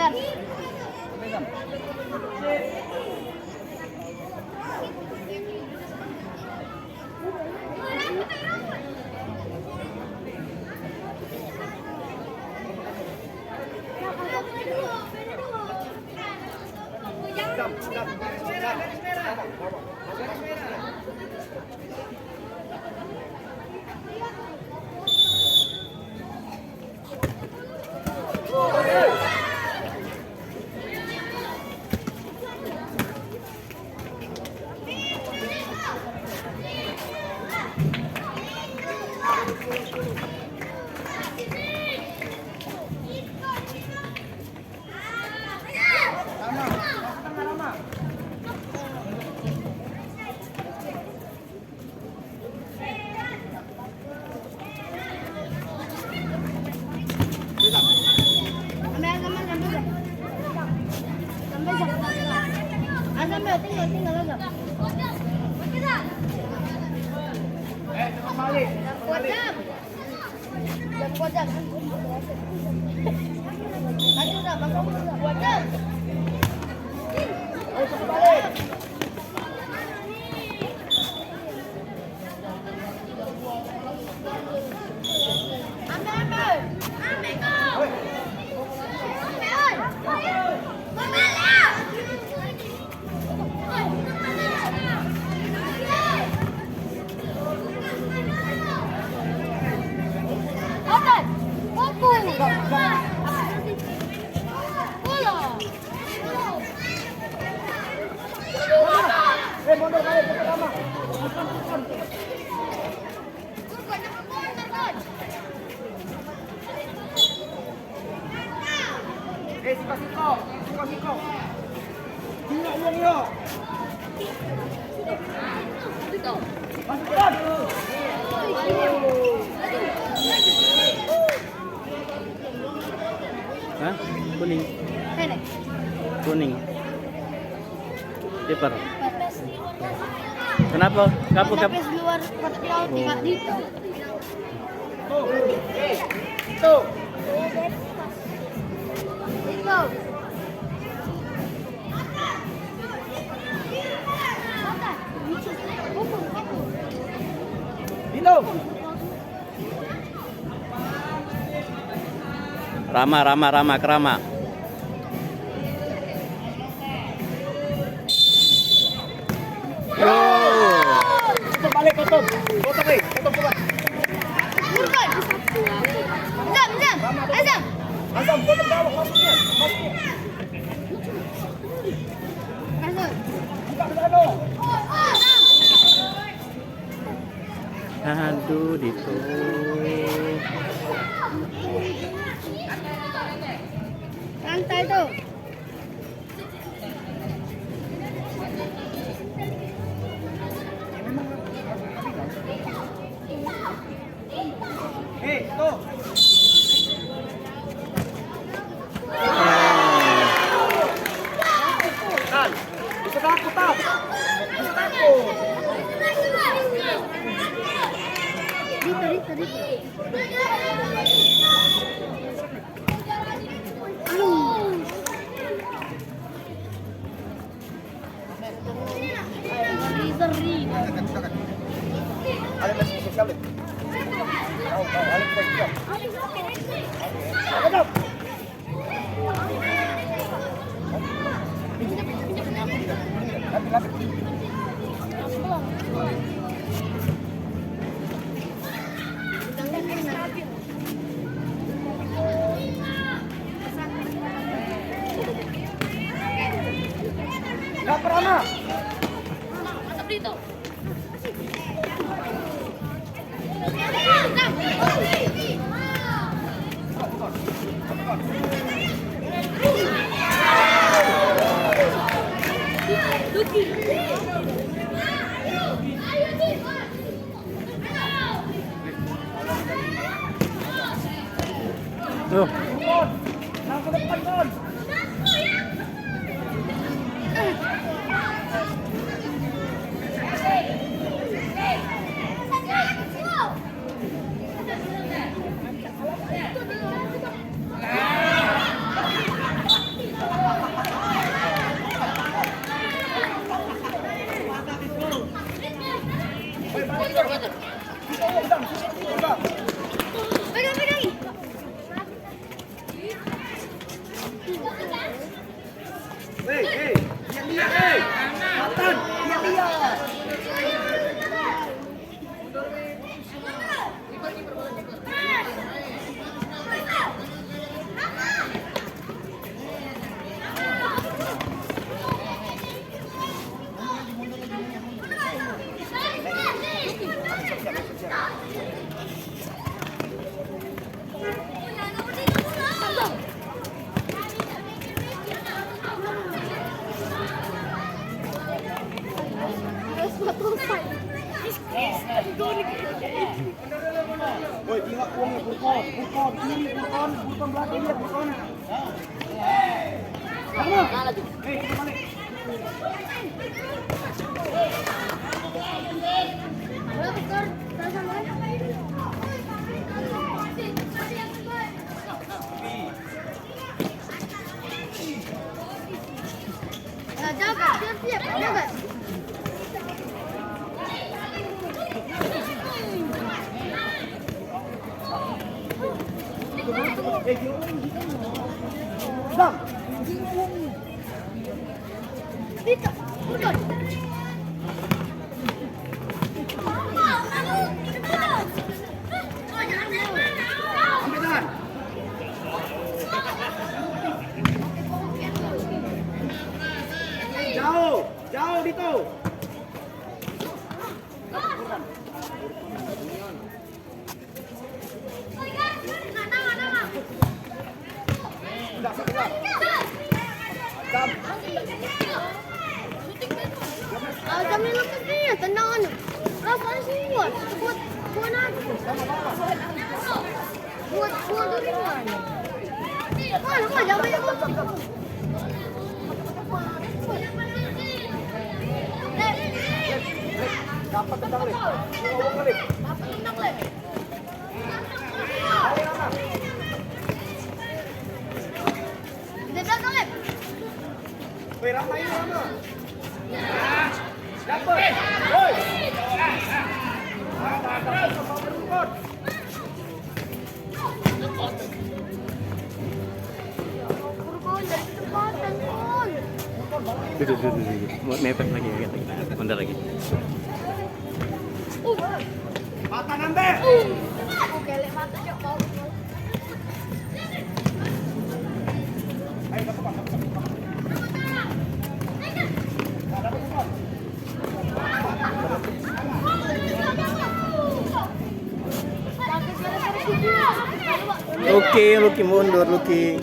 Bentar. Tinggal aja. Balik. Jam. Ayo udah, masuk udah. 2 jam. Ayo cepat balik. Ambil. Mundur balik ke pertama. Siko. Iya. Masuk depan. Hah? Kuning. Kuning. Kiper. Kenapa? Kamu Lapis luar kotak laut tidak dito. Itu. Dito. Dito. Kerama. Balik tutup. Tutup coba. Burkan. Azam. Azam tutup bawah masuknya. Masuk. Buka ke sana. Aduh, Dito. Rantai tuh. Tuh. Kan, bisa takut tau. Bisa takut. Dito. Seri. Ada masih sosial. Gak pernah. Mantap Dito. Tuh. Langsung ke depan, Kon. Pegang, pegang. Hei, lihat, hei. Matan, lihat. Woi, ingat uangnya, burkon, kiri, burkon belakang lihat burkon. Hei, balik. Jaga, siap, jaga. Dam. Dito, pukul. Ambil tangan. Jauh Dito. Kami lepas dia, tendangan. Rasanya semua. Buat aku. Buat duringan. Mana, jangan banyak ngomong. Dapat tendang leh. Ngomong leh. Dapat tendang leh. Dia tendang leh. Woi, Rama ini Rama. Dapat. Woi. Burkon dari kecepatan, Kon. Duduk. Mau mepet lagi. Bentar lagi. Mata nanti. Oke, lek mata cok mau. Ayo dapat. Lucky mundur, Lucky.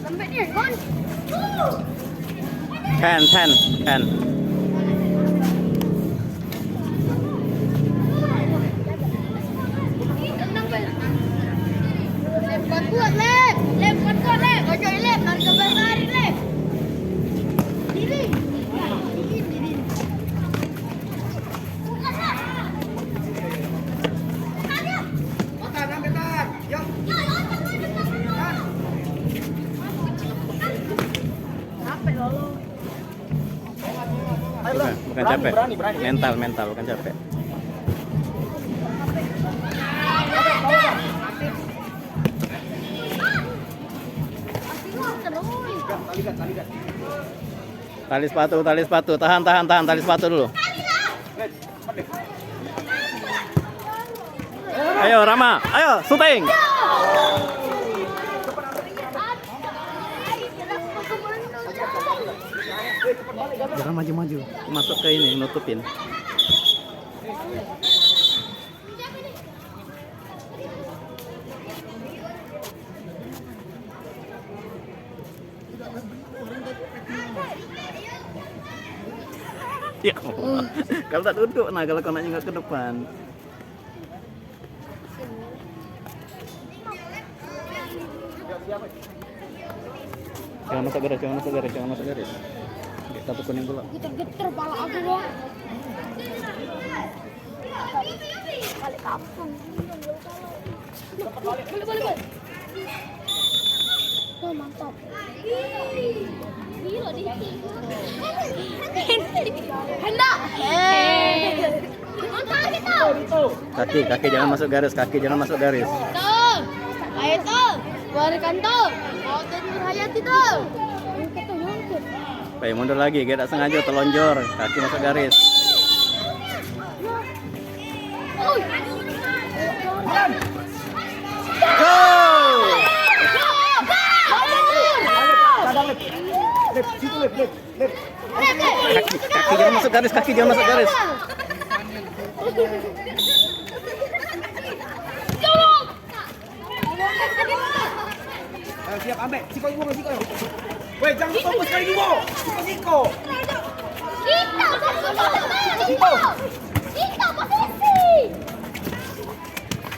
Sampai dia, Kon. Ten. Tendang balik. Lep kuat, Lep. Lep kuat, Lep. Ojo Lep, harga besar, Lep. Diri. Mata ambil tangan. Yuk. Capek lolo. Bukan capek. Mental bukan capek. Tali sepatu. Tahan tali sepatu dulu. Ayo Rama, ayo syuting. Jangan maju. Masuk ke ini, nutupin. Ya Allah. Kalau tak duduk, nah kalau kau nanya nggak ke depan. Jangan masuk garis. Oke. Kartu kuning pula. Geter-geter pala aku bang. Balik kampung. Balik. Oh mantap. Gila di hendak. Mantap kita. Kaki jangan masuk garis, Tuh. Ayo tuh. Keluarkan tuh. Mau tidur hayati tuh. Baik, mundur lagi, tidak sengaja telonjor, kaki masuk garis. Go! Lep, situ lep. Kaki jangan masuk garis. Ayo siap ambek, Siko. Weh, jangan fokus kali ini, Bo. Siko.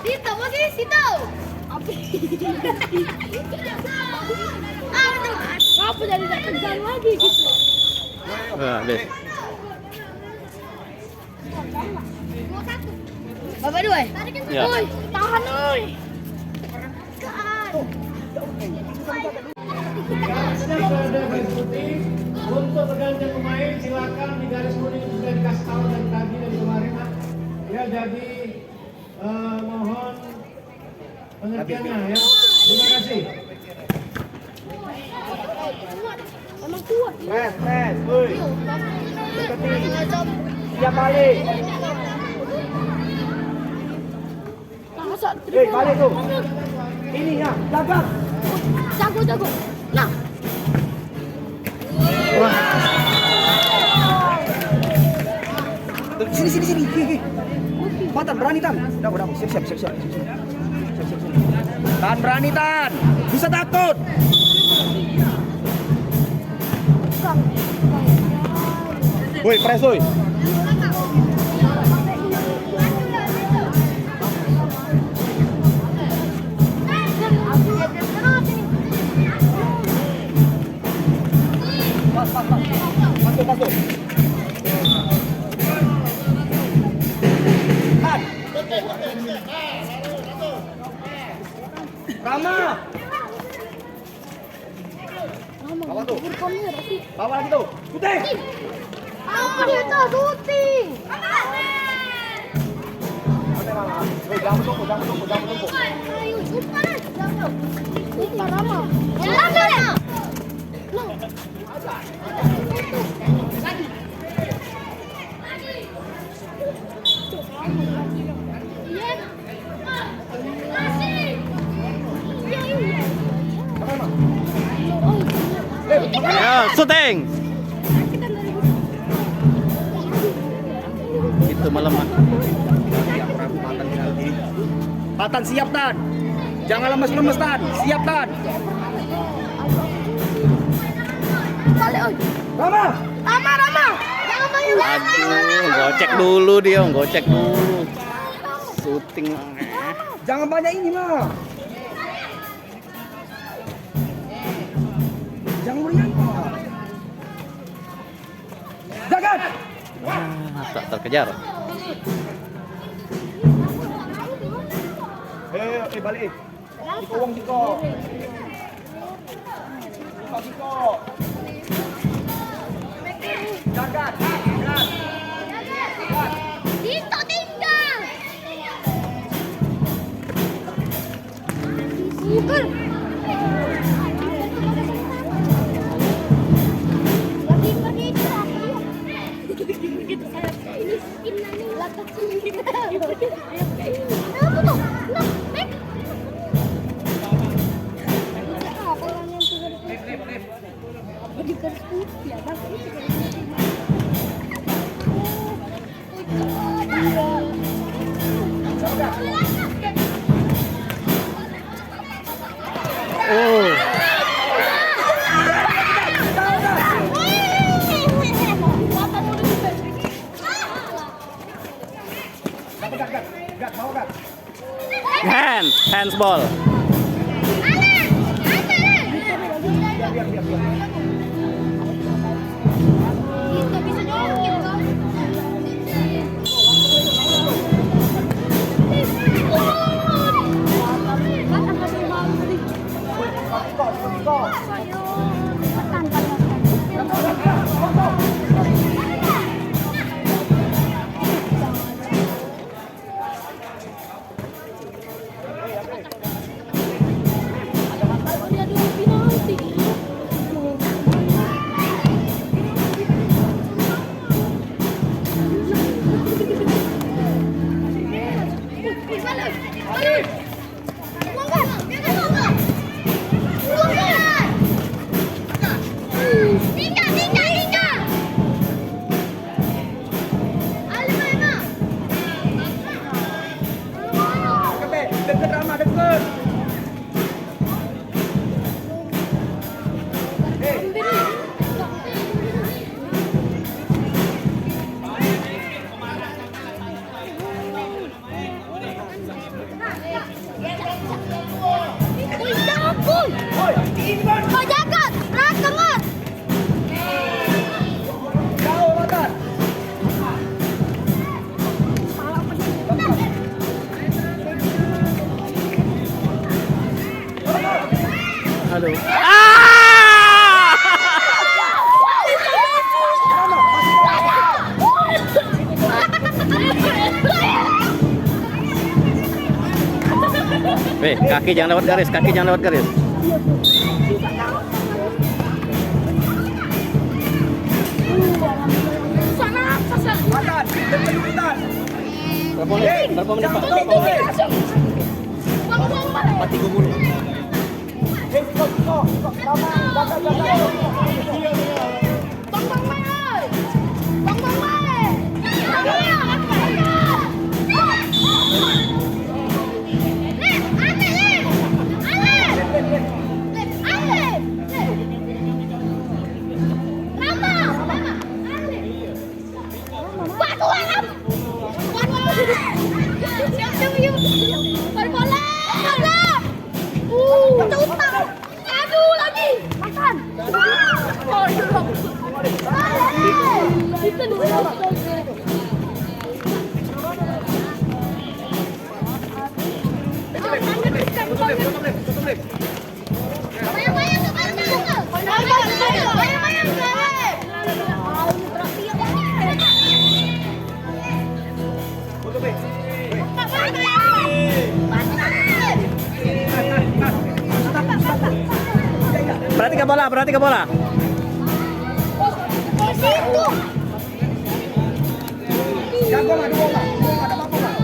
Kita posisi tuh. Apa jadi tak tegang lagi gitu? Wah, deh. Bapak dua. Ya. Oi, tahan oi. Untuk pergantian pemain silakan di garis kuning sudah dikasih tahu dari tadi dari kemarin Pak. Ya jadi mohon pengertiannya ya. Terima kasih. Emang kuat. Pres, woi. Siap balik. Balik tuh. Ini ya, jaga. Jago. Nah. Sini. Tan, berani Tan. Udah. Siap. Tan, berani Tan. Bisa takut. Woi, pres woi. Masuk. Rama. Bawa tuh. Bawa lagi tuh. Putih. Kita syuting. Jangan tunggu. Ayo, cepat. Cepat, Rama. Jalan. Ya, syuting. Itu melemah. Tan, siap Tan. Jangan lemes Tan. Siap Tan. Balik, oi. Rama. Jangan main. Aduh, gocek dulu dia, syuting. Jangan banyak ini mah. Jangan meriang. Jagat. Tak terkejar. Balik. Siko. Jagat. Dito tinggal. Pukul. Pergi itu saya. Ini skin nani lakat sini. Apa tuh? Nah, nek. Di garis putih ya, Bang. Oh. Handsball. Kaki jangan lewat garis, kaki jangan lewat garis. Berapa menit? Berapa menit, Pak? Berapa menit? Aduh lagi makan. Itu dulu. Perhatikan bola, perhatikan bola. Jago nggak dua nggak? Ada apa nggak?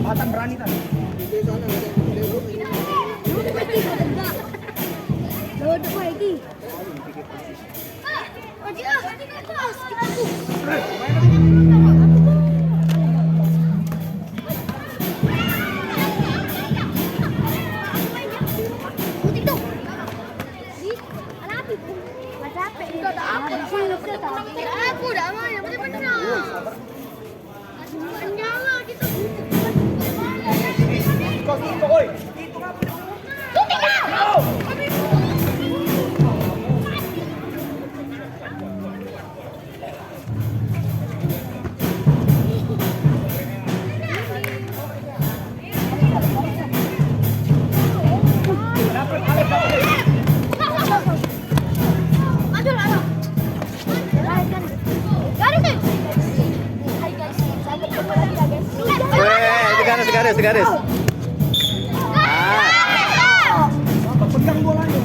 Batan berani tadi. Aku udah mau yang bener-bener. Jangan gitu. Garis. Pegang bolanya.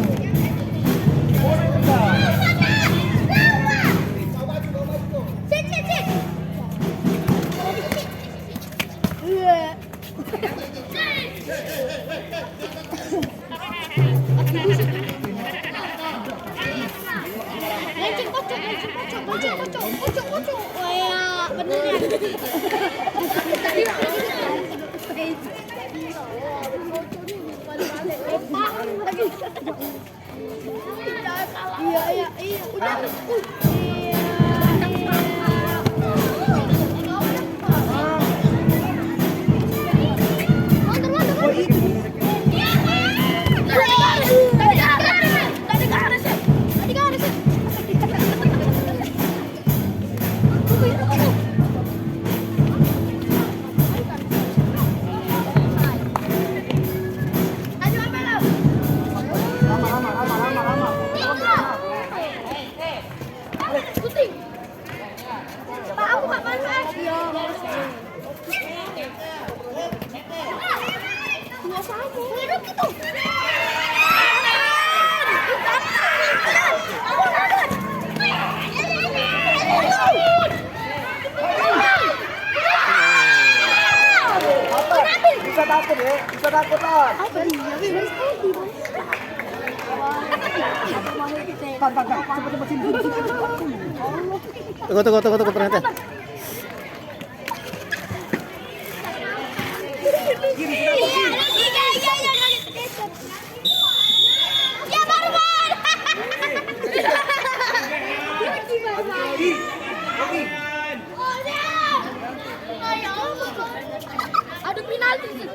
Pocong. Wah, ya, bener ya. Iya, udah. bisa takut ya, bisa takut on. Apa dia? Bebas tadi. Tan, cepet sini. Tunggu ternyata. Ya barbar. Ada penalti sih.